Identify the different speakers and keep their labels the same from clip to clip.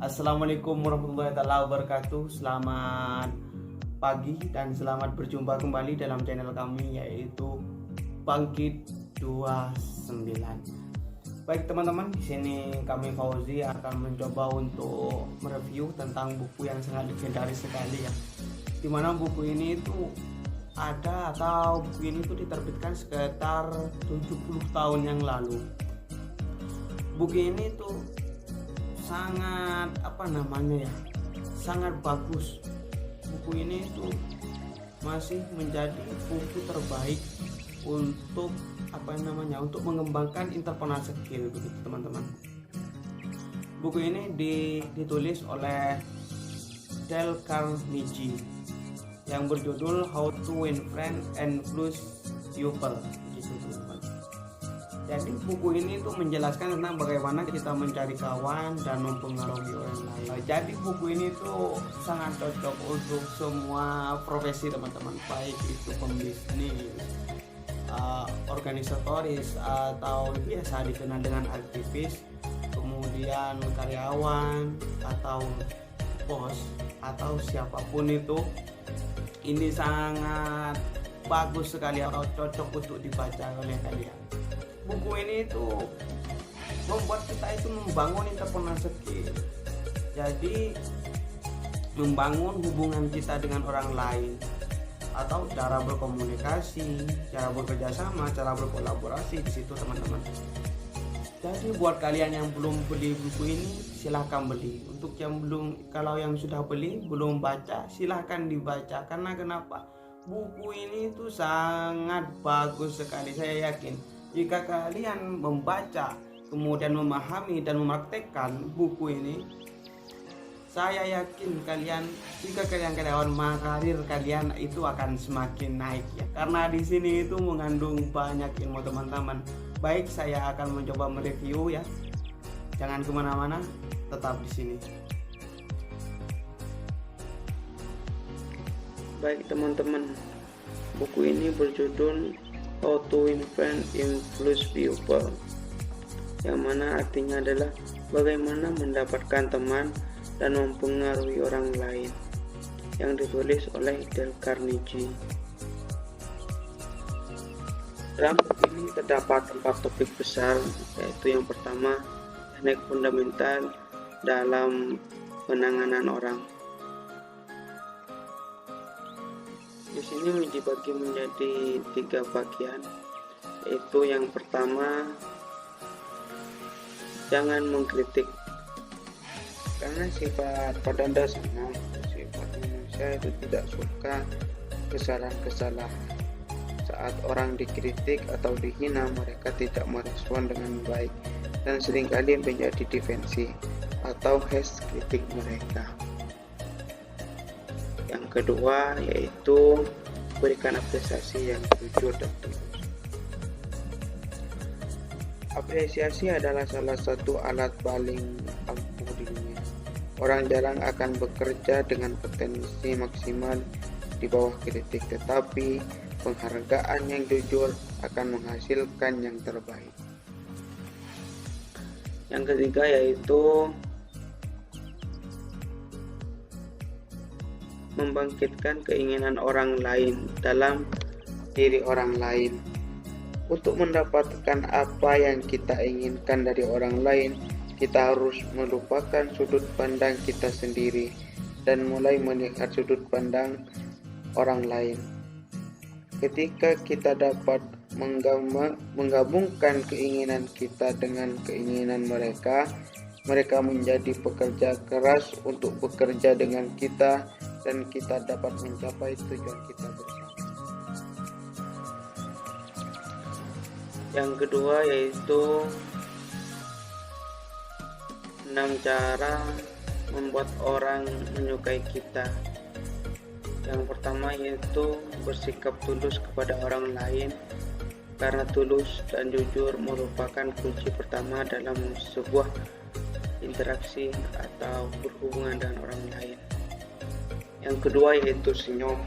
Speaker 1: Assalamualaikum warahmatullahi wabarakatuh. Selamat pagi dan selamat berjumpa kembali dalam channel kami, yaitu Bangkit 29. Baik teman-teman, di sini kami Fauzi akan mencoba untuk mereview tentang buku yang sangat legendaris sekali ya. Dimana buku ini itu buku ini itu diterbitkan sekitar 70 tahun yang lalu. Buku ini tuh sangat sangat bagus. Buku ini itu masih menjadi buku terbaik untuk untuk mengembangkan interpersonal skill begitu teman-teman. Buku ini ditulis oleh Dale Carnegie yang berjudul How to Win Friends and Influence People gitu teman-teman. Jadi buku ini tuh menjelaskan tentang bagaimana kita mencari kawan dan mempengaruhi orang lain. Jadi buku ini tuh sangat cocok untuk semua profesi teman-teman, baik itu pembisnis, organisatoris, atau biasa dikenal dengan aktivis, kemudian karyawan atau bos atau siapapun itu. Ini sangat bagus sekali atau cocok untuk dibaca oleh kalian. Buku ini itu membuat kita itu membangun interpersonal skill. Jadi membangun hubungan kita dengan orang lain, atau cara berkomunikasi, cara bekerja sama, cara berkolaborasi di situ teman-teman. Jadi buat kalian yang belum beli buku ini, silahkan beli. Untuk kalau yang sudah beli belum baca, silahkan dibaca. Karena kenapa? Buku ini itu sangat bagus sekali. Saya yakin jika kalian membaca, kemudian memahami dan mempraktekkan buku ini, saya yakin jika kalian karyawan, maka karir kalian itu akan semakin naik ya. Karena di sini itu mengandung banyak ilmu teman-teman. Baik, saya akan mencoba mereview ya. Jangan kemana-mana, tetap di sini. Baik teman-teman, buku ini berjudul How to Win Friends and Influence People, yang mana artinya adalah bagaimana mendapatkan teman dan mempengaruhi orang lain, yang ditulis oleh Dale Carnegie. Dalam buku ini terdapat 4 topik besar, yaitu yang pertama, teknik fundamental dalam penanganan orang. Di sini dibagi menjadi 3 bagian, yaitu yang pertama, jangan mengkritik. Karena sifat pada dasarnya sifat manusia itu tidak suka kesalahan-kesalahan. Saat orang dikritik atau dihina, mereka tidak merespon dengan baik dan seringkali menjadi defensif atau harsh kritik mereka. Yang kedua yaitu berikan apresiasi yang jujur dan tulus. Apresiasi adalah salah satu alat paling ampuh di dunia. Orang jarang akan bekerja dengan potensi maksimal di bawah kritik, tetapi penghargaan yang jujur akan menghasilkan yang terbaik. Yang ketiga yaitu membangkitkan keinginan orang lain dalam diri orang lain. Untuk mendapatkan apa yang kita inginkan dari orang lain, kita harus melupakan sudut pandang kita sendiri dan mulai melihat sudut pandang orang lain. Ketika kita dapat menggabungkan keinginan kita dengan keinginan mereka menjadi pekerja keras untuk bekerja dengan kita, dan kita dapat mencapai tujuan kita bersama. Yang kedua yaitu 6 cara membuat orang menyukai kita. Yang pertama yaitu bersikap tulus kepada orang lain, karena tulus dan jujur merupakan kunci pertama dalam sebuah interaksi atau berhubungan dengan orang lain. Yang kedua yaitu senyum.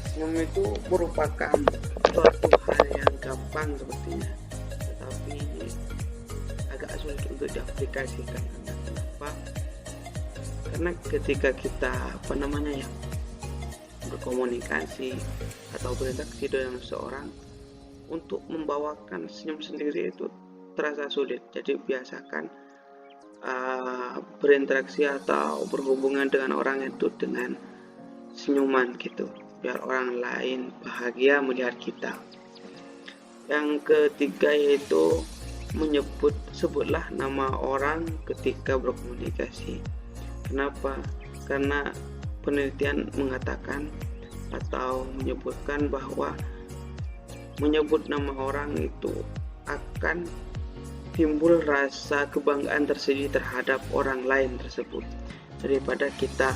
Speaker 1: Senyum itu merupakan suatu hal yang gampang sepertinya, tetapi agak sulit untuk diaplikasikan. Kenapa? Karena ketika kita berkomunikasi atau berinteraksi dengan seseorang, untuk membawakan senyum sendiri itu terasa sulit. Jadi biasakan berinteraksi atau berhubungan dengan orang itu dengan senyuman gitu, biar orang lain bahagia melihat kita. Yang ketiga yaitu sebutlah nama orang ketika berkomunikasi. Kenapa? Karena penelitian mengatakan atau menyebutkan bahwa menyebut nama orang itu akan timbul rasa kebanggaan tersendiri terhadap orang lain tersebut, daripada kita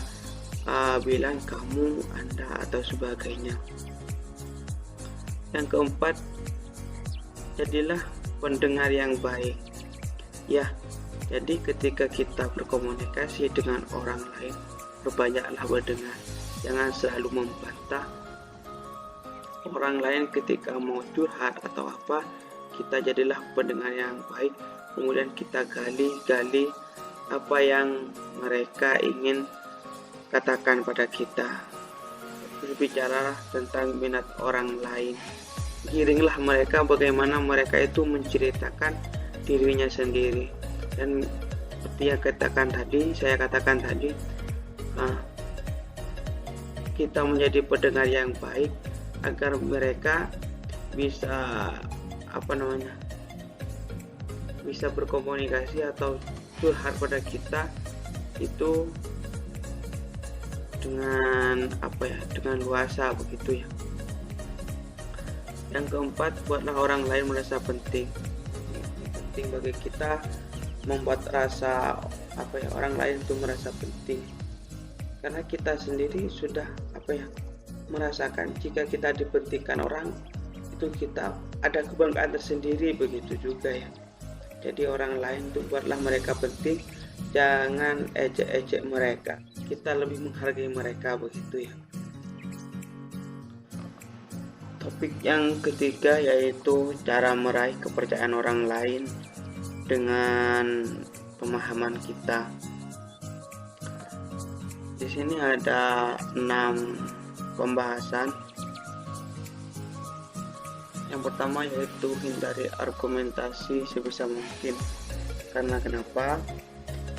Speaker 1: bilang kamu, anda, atau sebagainya. Yang keempat, jadilah pendengar yang baik. Ya, jadi ketika kita berkomunikasi dengan orang lain, berbanyaklah berdengar. Jangan selalu membantah orang lain ketika mau curhat atau apa. Kita jadilah pendengar yang baik, kemudian kita gali apa yang mereka ingin katakan pada kita. Berbicaralah tentang minat orang lain. Giringlah mereka bagaimana mereka itu menceritakan dirinya sendiri. Dan seperti yang saya katakan tadi, kita menjadi pendengar yang baik agar mereka bisa bisa berkomunikasi atau curhat pada kita itu dengan luasa begitu ya. Yang keempat, buatlah orang lain merasa penting. Penting bagi kita membuat rasa orang lain itu merasa penting, karena kita sendiri sudah merasakan jika kita dipentingkan orang itu kita ada kebanggaan tersendiri, begitu juga ya. Jadi orang lain itu buatlah mereka penting, jangan ejek-ejek mereka, kita lebih menghargai mereka, begitu ya. Topik yang ketiga yaitu cara meraih kepercayaan orang lain dengan pemahaman kita. Di sini ada 6 pembahasan. Yang pertama yaitu hindari argumentasi sebisa mungkin. Karena kenapa?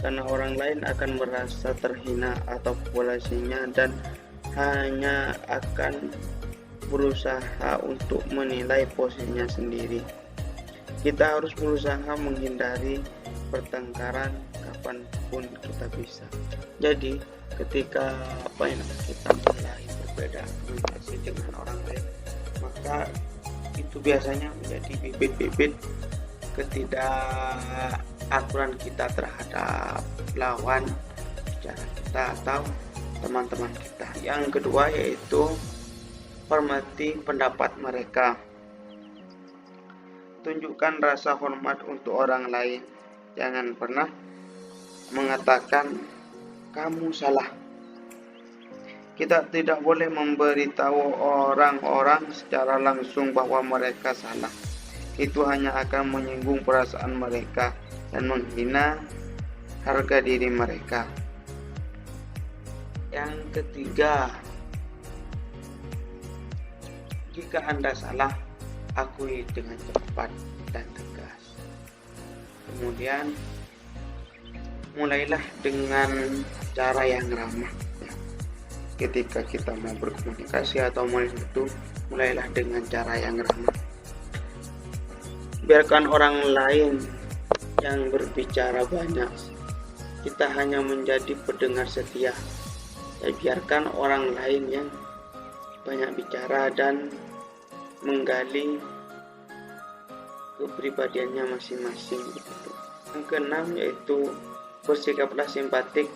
Speaker 1: Karena orang lain akan merasa terhina atau populasinya dan hanya akan berusaha untuk menilai posisinya sendiri. Kita harus berusaha menghindari pertengkaran kapanpun kita bisa. Jadi ketika kita mulai berbeda argumentasi dengan orang lain, maka itu biasanya menjadi bibit-bibit ketidakakuran kita terhadap lawan bicara kita atau teman-teman kita. Yang kedua yaitu hormati pendapat mereka. Tunjukkan rasa hormat untuk orang lain. Jangan pernah mengatakan kamu salah. Kita tidak boleh memberitahu orang-orang secara langsung bahwa mereka salah. Itu hanya akan menyinggung perasaan mereka dan menghina harga diri mereka. Yang ketiga, jika Anda salah, akui dengan cepat dan tegas. Kemudian, mulailah dengan cara yang ramah. Ketika kita mau berkomunikasi atau mulailah dengan cara yang ramah. Biarkan orang lain yang berbicara banyak. Kita hanya menjadi pendengar setia. Ya, biarkan orang lain yang banyak bicara dan menggali kepribadiannya masing-masing. Yang keenam yaitu bersikaplah simpatik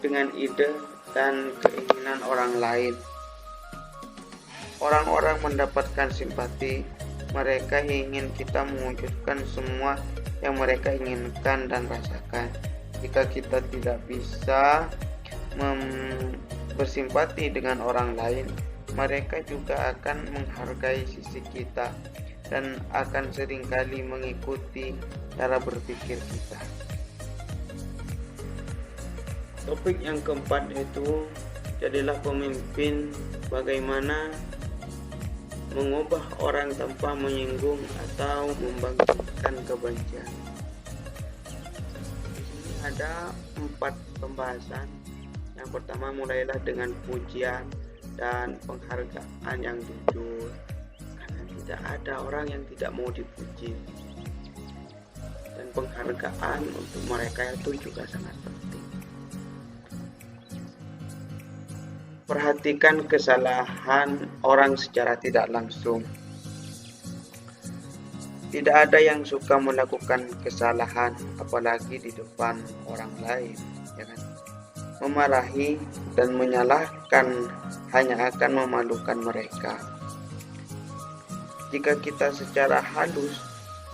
Speaker 1: dengan ide dan keinginan orang lain. Orang-orang mendapatkan simpati, mereka ingin kita mewujudkan semua yang mereka inginkan dan rasakan. Jika kita tidak bisa bersimpati dengan orang lain, mereka juga akan menghargai sisi kita dan akan seringkali mengikuti cara berpikir kita. Topik yang keempat yaitu jadilah pemimpin, bagaimana mengubah orang tanpa menyinggung atau membangkitkan kebencian. Di sini ada 4 pembahasan. Yang pertama, mulailah dengan pujian dan penghargaan yang jujur, karena tidak ada orang yang tidak mau dipuji, dan penghargaan untuk mereka itu juga sangat penting. Perhatikan kesalahan orang secara tidak langsung. Tidak ada yang suka melakukan kesalahan, apalagi di depan orang lain, ya kan? Memarahi dan menyalahkan hanya akan memalukan mereka. Jika kita secara halus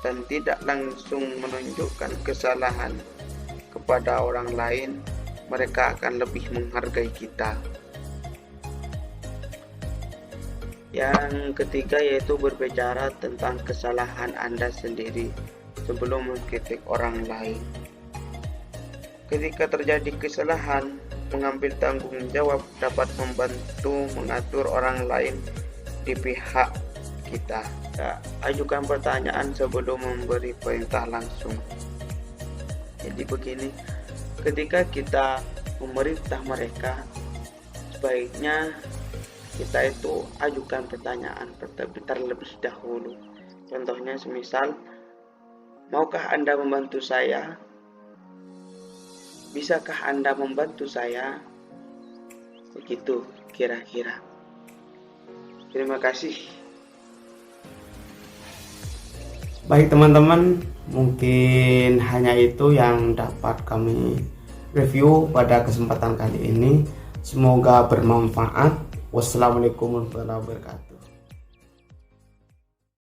Speaker 1: dan tidak langsung menunjukkan kesalahan kepada orang lain, mereka akan lebih menghargai kita. Yang ketiga yaitu berbicara tentang kesalahan Anda sendiri sebelum mengkritik orang lain. Ketika terjadi kesalahan, mengambil tanggung jawab dapat membantu mengatur orang lain di pihak kita. Ya, ajukan pertanyaan sebelum memberi perintah langsung. Jadi begini, ketika kita memerintah mereka, sebaiknya kita itu ajukan pertanyaan terlebih dahulu. Contohnya semisal, maukah Anda membantu saya? Bisakah Anda membantu saya? Begitu kira-kira. Terima kasih. Baik teman-teman, mungkin hanya itu yang dapat kami review pada kesempatan kali ini. Semoga bermanfaat. Wassalamualaikum warahmatullahi wabarakatuh.